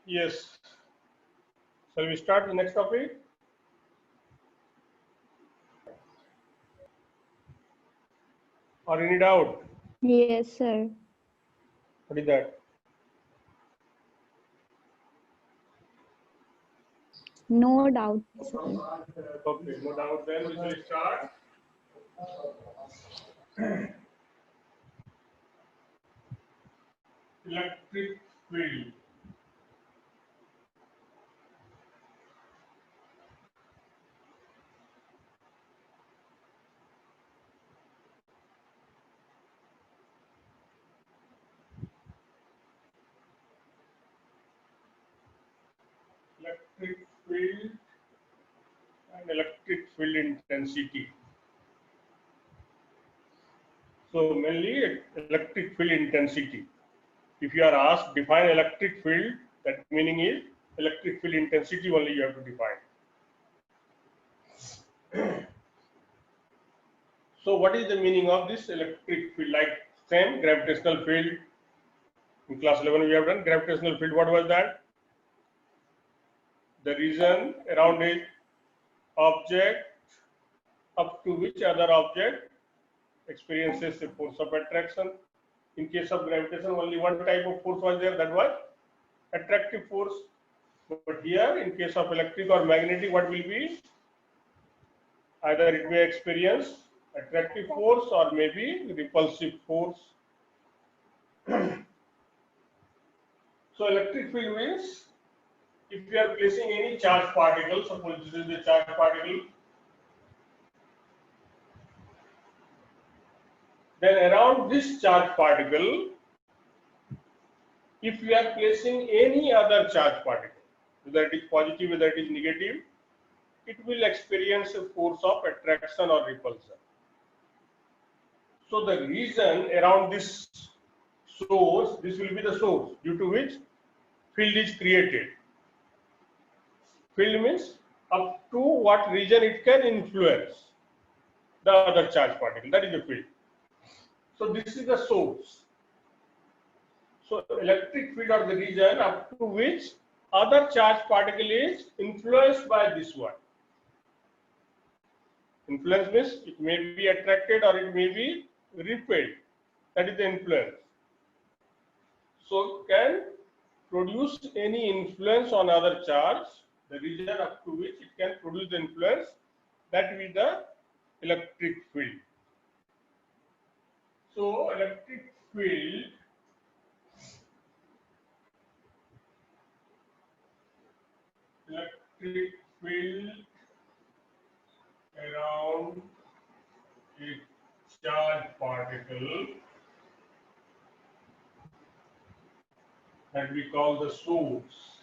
Yes. Shall we start the next topic? Or any doubt? Yes, sir. What is that? No doubt, sir. Okay, no doubt. Then we shall start. Electric field. Electric field and electric field intensity. So mainly electric field intensity. If you are asked define electric field, that meaning is electric field intensity only you have to define. So what is the meaning of this electric field? Like same gravitational field. In class 11 we have done gravitational field. What was that? The region around a object up to which other object experiences a force of attraction. In case of gravitation, only one type of force was there, that was attractive force. But here, in case of electric or magnetic, what will be? Either it may experience attractive force or maybe repulsive force. So electric field means if you are placing any charged particle, suppose this is the charged particle, then around this charged particle, if you are placing any other charged particle, whether it is positive, whether it is negative, it will experience a force of attraction or repulsion. So the region around this source, this will be the source due to which field is created. Field means up to what region it can influence the other charged particle, that is the field. So this is the source. So electric field or the region up to which other charged particle is influenced by this one. Influence means it may be attracted or it may be repelled. That is the influence. So can produce any influence on other charge, the region up to which it can produce the influence, that will be the electric field. So electric field around a charged particle that we call the source.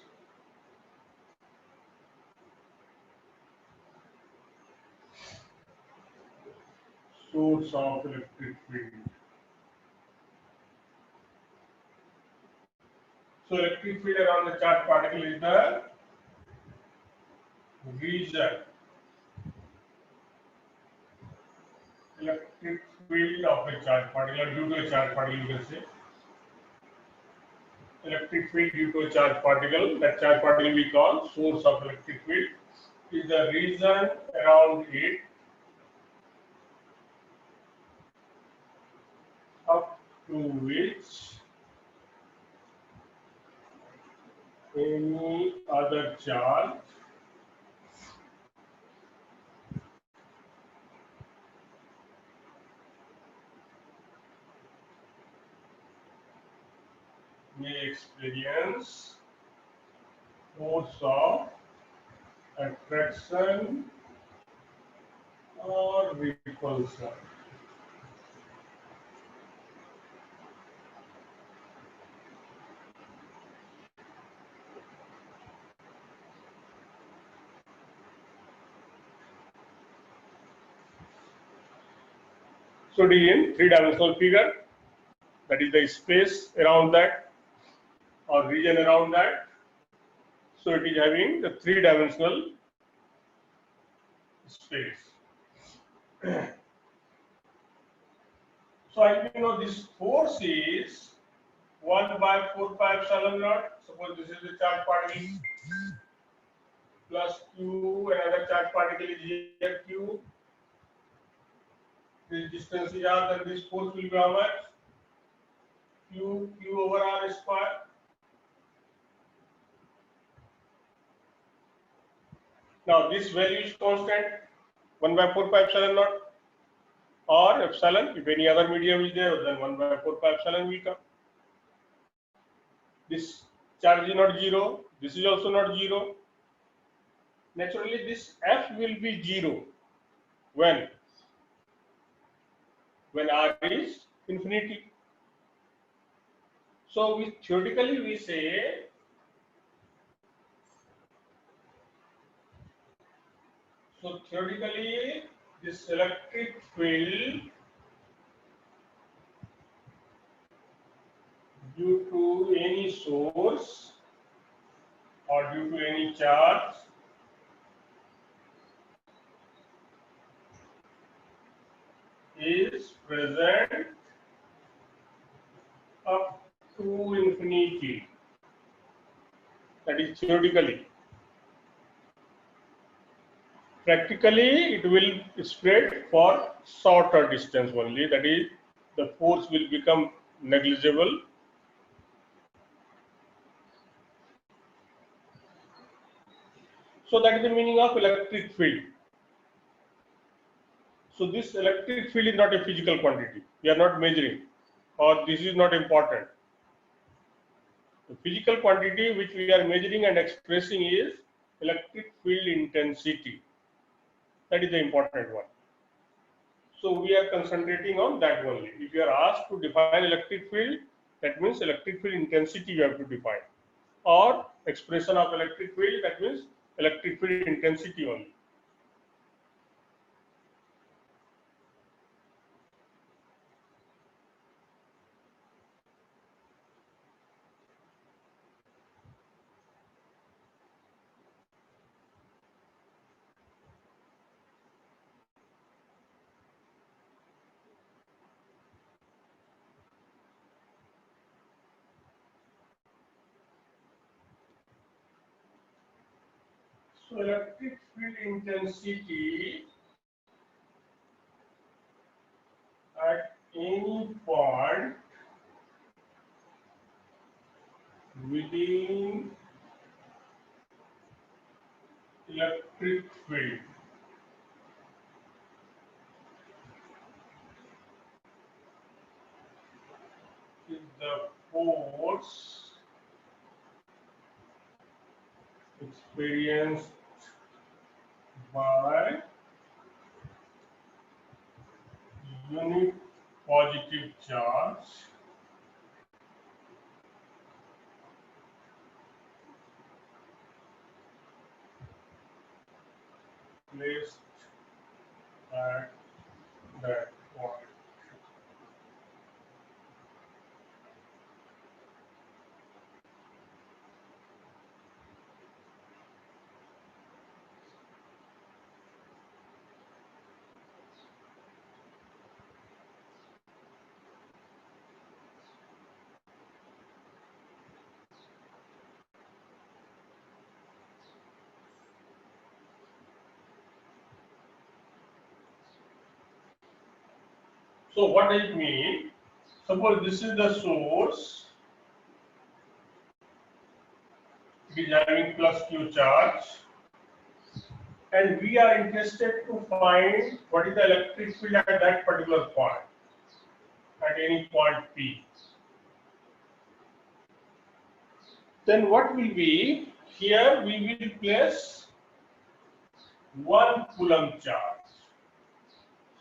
Source of electric field. So electric field around the charged particle is the region. Electric field of a charged particle due to a charged particle, you can say. Electric field due to a charged particle, that charged particle we call source of electric field, is the region around it up to which any other charge may experience force of attraction or repulsion. So it is in three-dimensional figure, that is the space around that or region around that. So it is having the three-dimensional space. So I know this force is 1 by 4 pi epsilon naught. suppose this is the charge particle plus Q, another charge particle is here Q. This distance is R, then this force will be how much? Q over R square. Now this value is constant, 1 by 4 pi epsilon naught, or epsilon. If any other medium is there, then 1 by 4 pi epsilon will come. This charge is not zero. This is also not zero. Naturally, this F will be zero when R is infinity. So theoretically we say this electric field due to any source or due to any charge is present up to infinity. That is theoretically. Practically, it will spread for shorter distance only. That is, the force will become negligible. So that is the meaning of electric field. So this electric field is not a physical quantity. We are not measuring, or this is not important. The physical quantity which we are measuring and expressing is electric field intensity. That is the important one. So we are concentrating on that only. If you are asked to define electric field, that means electric field intensity you have to define. Or expression of electric field, that means electric field intensity only. So electric field intensity at any point within electric field is the force experienced by unit positive charge placed at that point. So what does it mean? Suppose this is the source, it is having plus Q charge, and we are interested to find what is the electric field at that particular point, at any point P. Then what will be, here we will place 1 coulomb charge.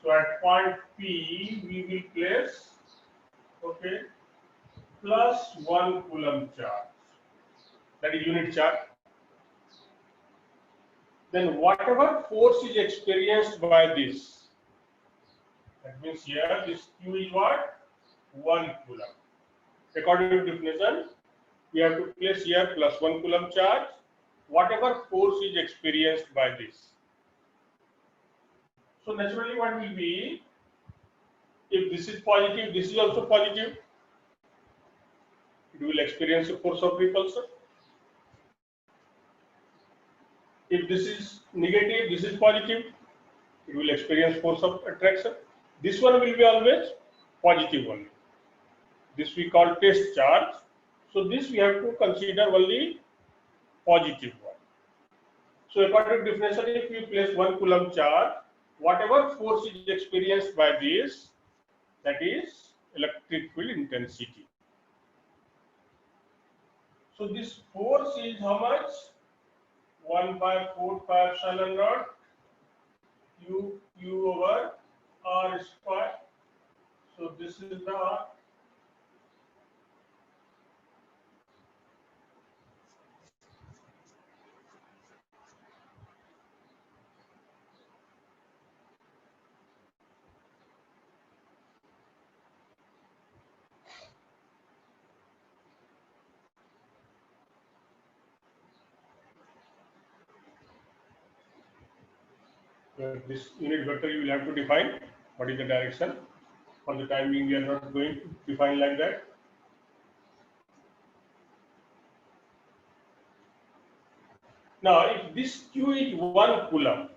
So at point P, we will place, okay, plus 1 coulomb charge. That is unit charge. Then whatever force is experienced by this, that means here this Q is what? 1 coulomb. According to definition, we have to place here plus 1 coulomb charge, whatever force is experienced by this. So naturally what will be, if this is positive, this is also positive, it will experience a force of repulsion. If this is negative, this is positive, it will experience force of attraction. This one will be always positive only. This we call test charge. So this we have to consider only positive one. So according to definition, if you place 1 coulomb charge, whatever force is experienced by this, that is electric field intensity. So this force is how much? 1 by 4 pi epsilon naught Q over R square. So this is the R. This unit vector you will have to define what is the direction. For the time being, we are not going to define like that. Now, if this Q is 1 coulomb,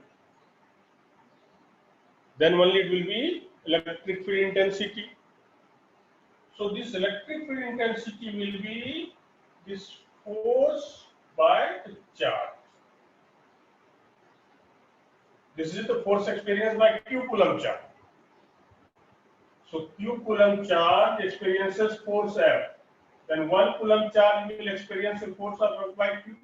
then only it will be electric field intensity. So this electric field intensity will be this force by the charge. This is the force experienced by Q coulomb charge. So Q coulomb charge experiences force F. Then 1 coulomb charge will experience a force of F by Q.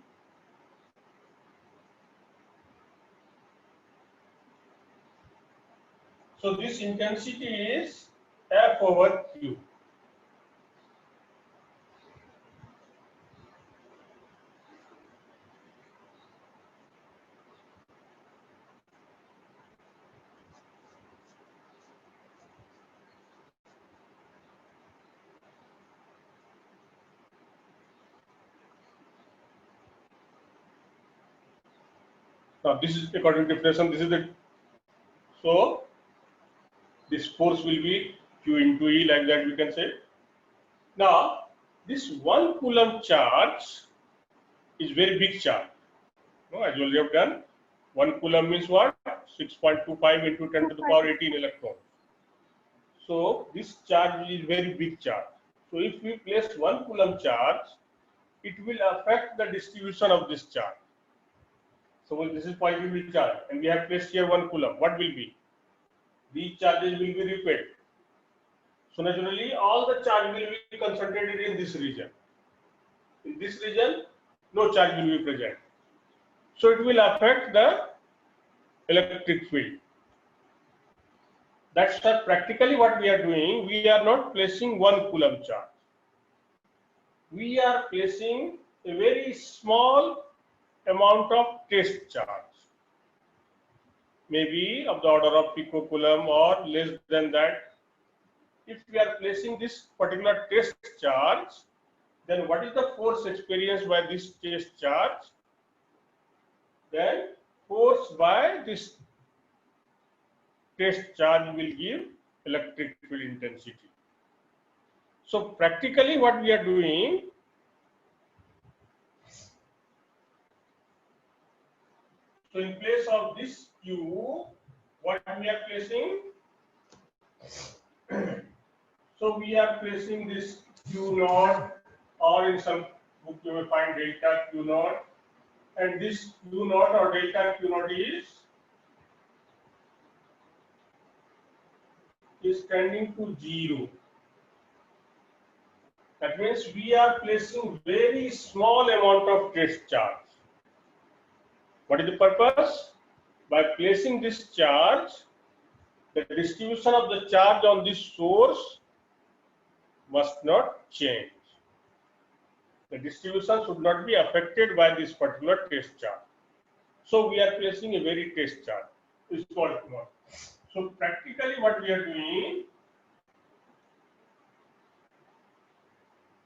So this intensity is F over Q. Now this is according to definition. This is the so this force will be Q into E, like that we can say. Now this 1 coulomb charge is very big charge. No, as you already have done, 1 coulomb means what? 6.25 into 10 to the power 18 electrons. So this charge is very big charge. So if we place 1 coulomb charge, it will affect the distribution of this charge. So this is positively charged, and we have placed here 1 coulomb. What will be? These charges will be repelled. So naturally, all the charge will be concentrated in this region. In this region, no charge will be present. So it will affect the electric field. That's practically what we are doing. We are not placing 1 coulomb charge. We are placing a very small amount of test charge, maybe of the order of picocoulomb or less than that. If we are placing this particular test charge, then what is the force experienced by this test charge? Then force by this test charge will give electric field intensity. So practically what we are doing, so in place of this Q, what we are placing? So we are placing this Q naught, or in some book you may find delta Q naught, and this Q naught or delta Q naught is tending to 0. That means we are placing very small amount of test charge. What is the purpose? By placing this charge, the distribution of the charge on this source must not change. The distribution should not be affected by this particular test charge. So we are placing a very test charge. It's called Q. So practically what we are doing,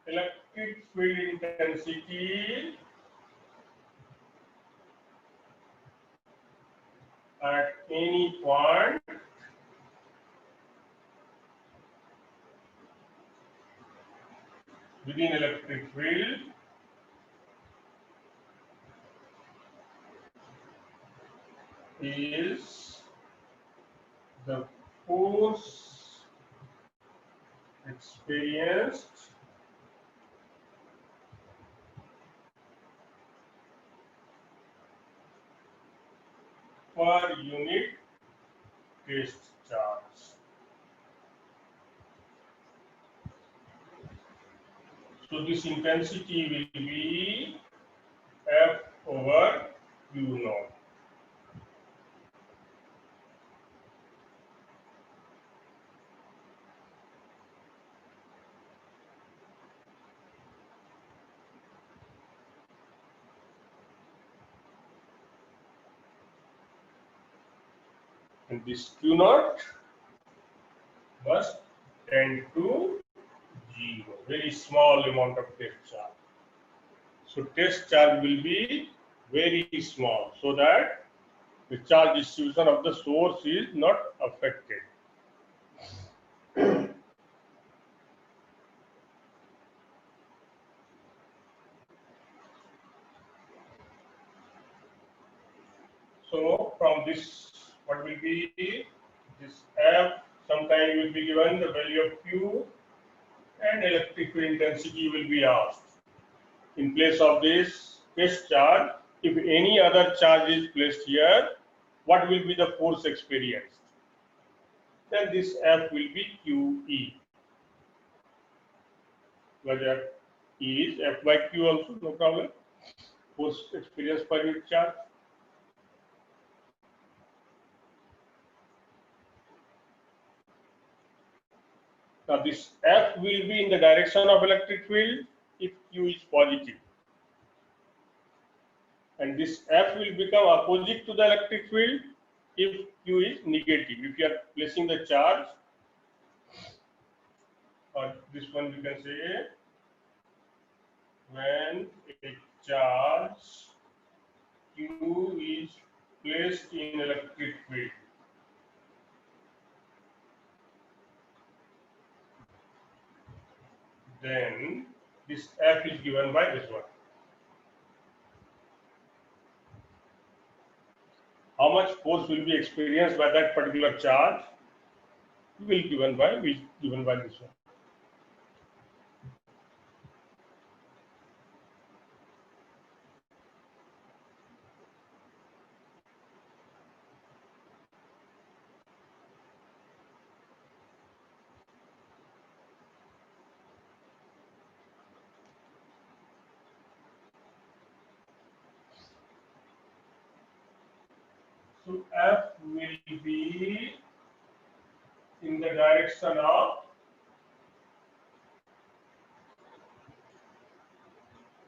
electric field intensity at any point within electric field is the force experienced per unit test charge. So this intensity will be F over Q naught. And this Q naught must tend to 0, very small amount of test charge. So test charge will be very small so that the charge distribution of the source is not affected. So from this, what will be this F? Sometime will be given the value of Q, and electric field intensity will be asked. In place of this test charge, if any other charge is placed here, what will be the force experienced? Then this F will be QE. Whether E is F by Q also, no problem. Force experienced per unit charge. Now this F will be in the direction of electric field if Q is positive. And this F will become opposite to the electric field if Q is negative. If you are placing the charge, or this one we can say, when a charge Q is placed in electric field, then this F is given by this one. How much force will be experienced by that particular charge will be given by this one. So F will be in the direction of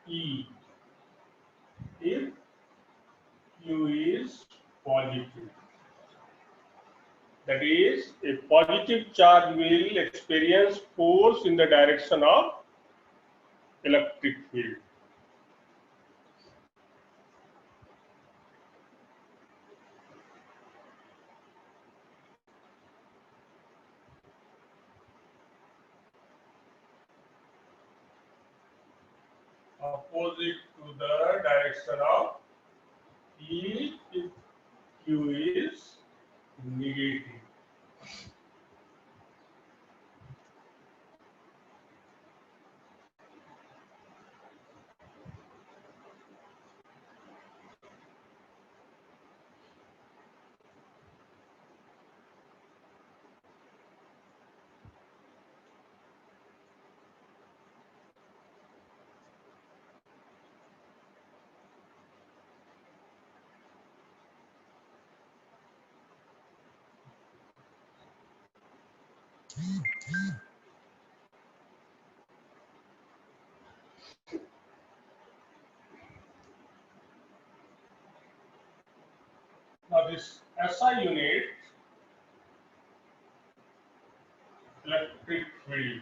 E if Q is positive. That is, a positive charge will experience force in the direction of electric field. Opposite to the direction of E if Q is negative. Now this SI unit, electric field,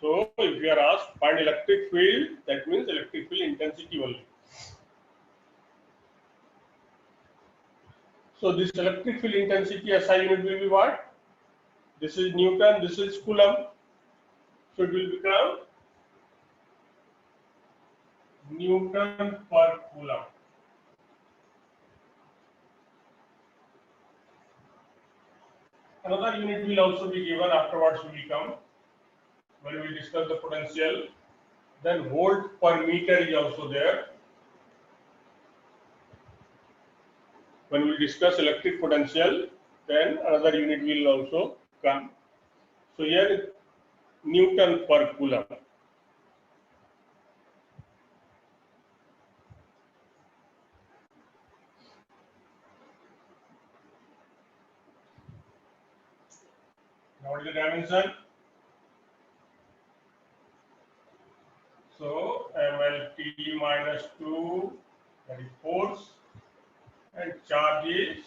so if you are asked find electric field, that means electric field intensity only. So this electric field intensity SI unit will be what? This is Newton, this is Coulomb. So it will become Newton per Coulomb. Another unit will also be given afterwards will come when we discuss the potential. Then volt per meter is also there. When we discuss electric potential, then another unit will also come. So here Newton per Coulomb. Now what is the dimension? So MLT minus 2, that is force, and charge is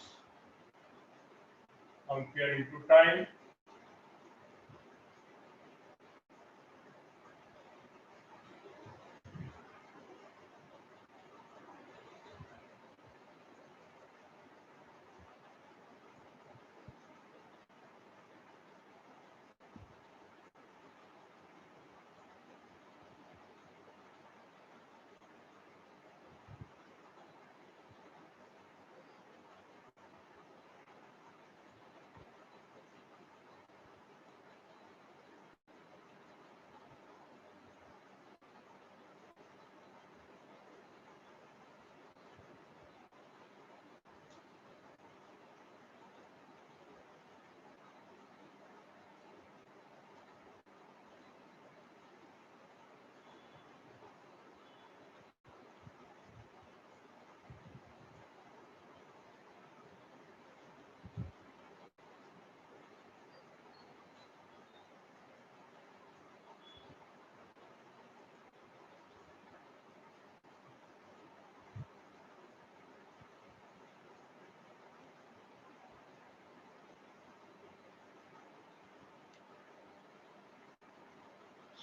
ampere into time.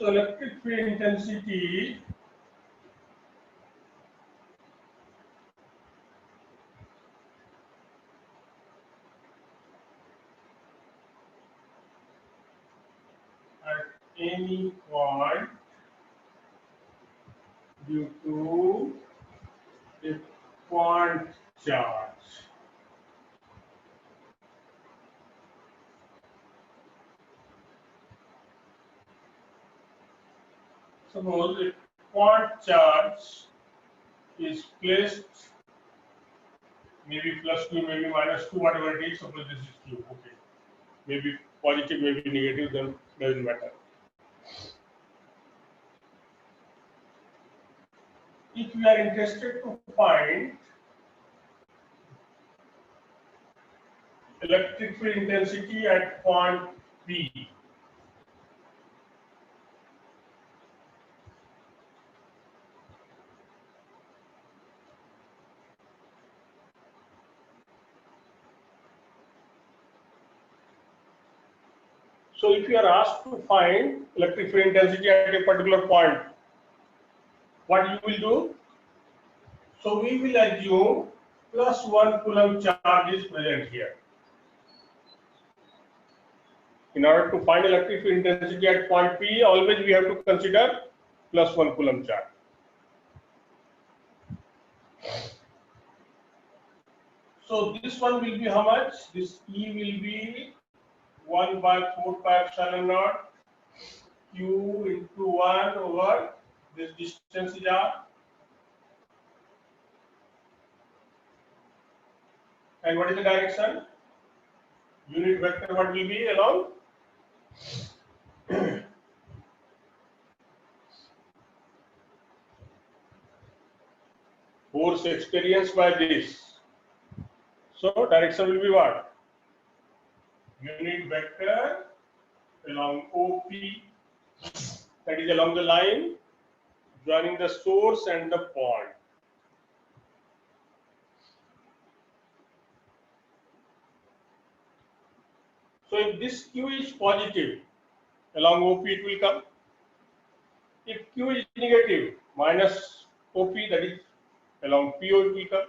So electric field intensity at any point due to a point charge. Suppose a point charge is placed, maybe plus Q, maybe minus Q, whatever it is. Suppose this is Q, okay. Maybe positive, maybe negative, then doesn't matter. If we are interested to find electric field intensity at point P, so if you are asked to find electric field intensity at a particular point, what you will do? So we will assume plus 1 Coulomb charge is present here. In order to find electric field intensity at point P, always we have to consider plus 1 Coulomb charge. So this one will be how much? This E will be 1 by 4 pi epsilon naught Q into 1 over this distance is R. And what is the direction? Unit vector what will be along? Force experienced by this. So direction will be what? Unit vector along OP, that is along the line joining the source and the point. So if this Q is positive, along OP it will come. If Q is negative, minus OP, that is along PO it will come.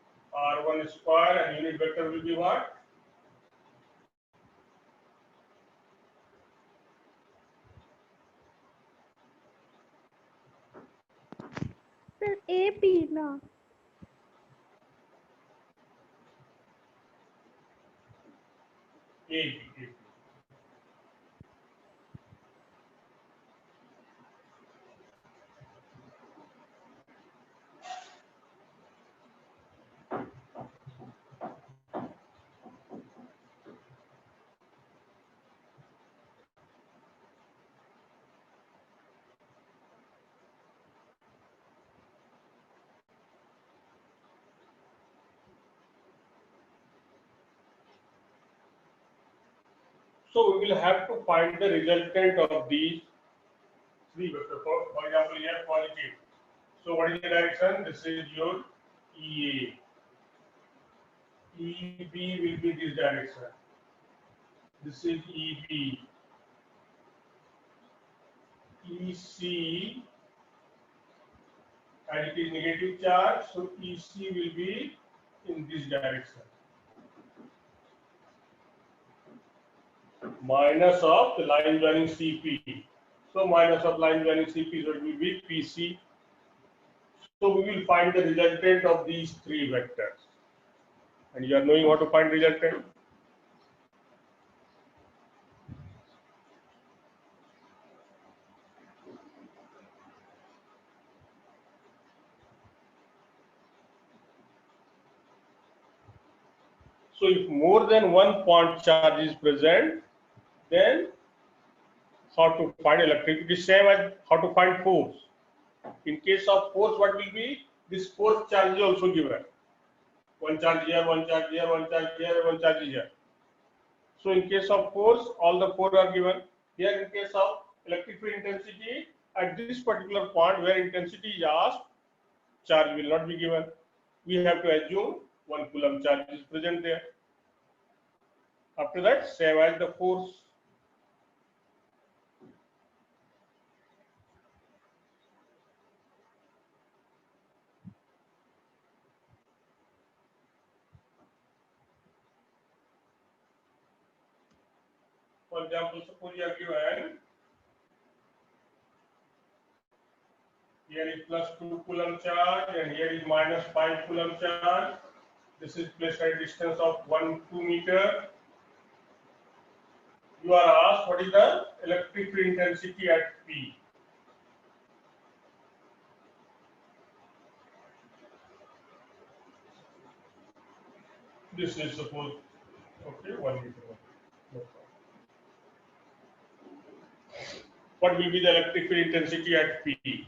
R1 square and unit vector will be what? Sir, AP na. AP. So we will have to find the resultant of these three vectors. For example, here positive. So what is the direction? This is your EA. EB will be this direction. This is EB. EC, and it is negative charge, so EC will be in this direction. Minus of the line joining CP. So minus of line joining CP, so it will be PC. So we will find the resultant of these three vectors. And you are knowing how to find resultant? So if more than one point charge is present, then how to find electric? It is same as how to find force. In case of force, what will be? This force charge is also given. One charge here, one charge here, one charge here, one charge here. So in case of force, all the four are given. Here in case of electric field intensity, at this particular point where intensity is asked, charge will not be given. We have to assume 1 coulomb charge is present there. After that, same as the force. For example, suppose you are given here is plus 2 coulomb charge and here is minus 5 coulomb charge. This is placed at a distance of 2 meter. You are asked what is the electric field intensity at P. This is suppose, okay, 1 meter. No problem. What will be the electric field intensity at P?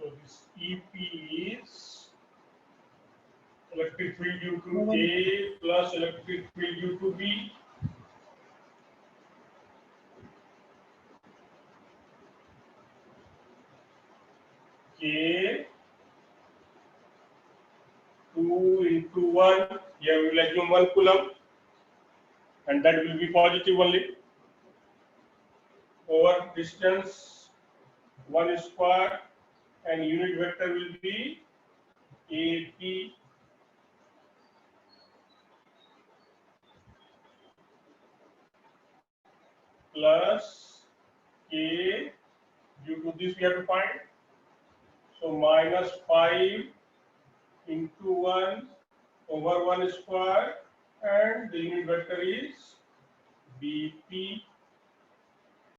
So this EP is electric field due to A plus electric field due to B. K 2 into 1, here we will assume 1 coulomb, and that will be positive only, over distance 1 square, and unit vector will be AP plus K, due to this we have to find, so minus 5 into 1 over 1 square, and the unit vector is BP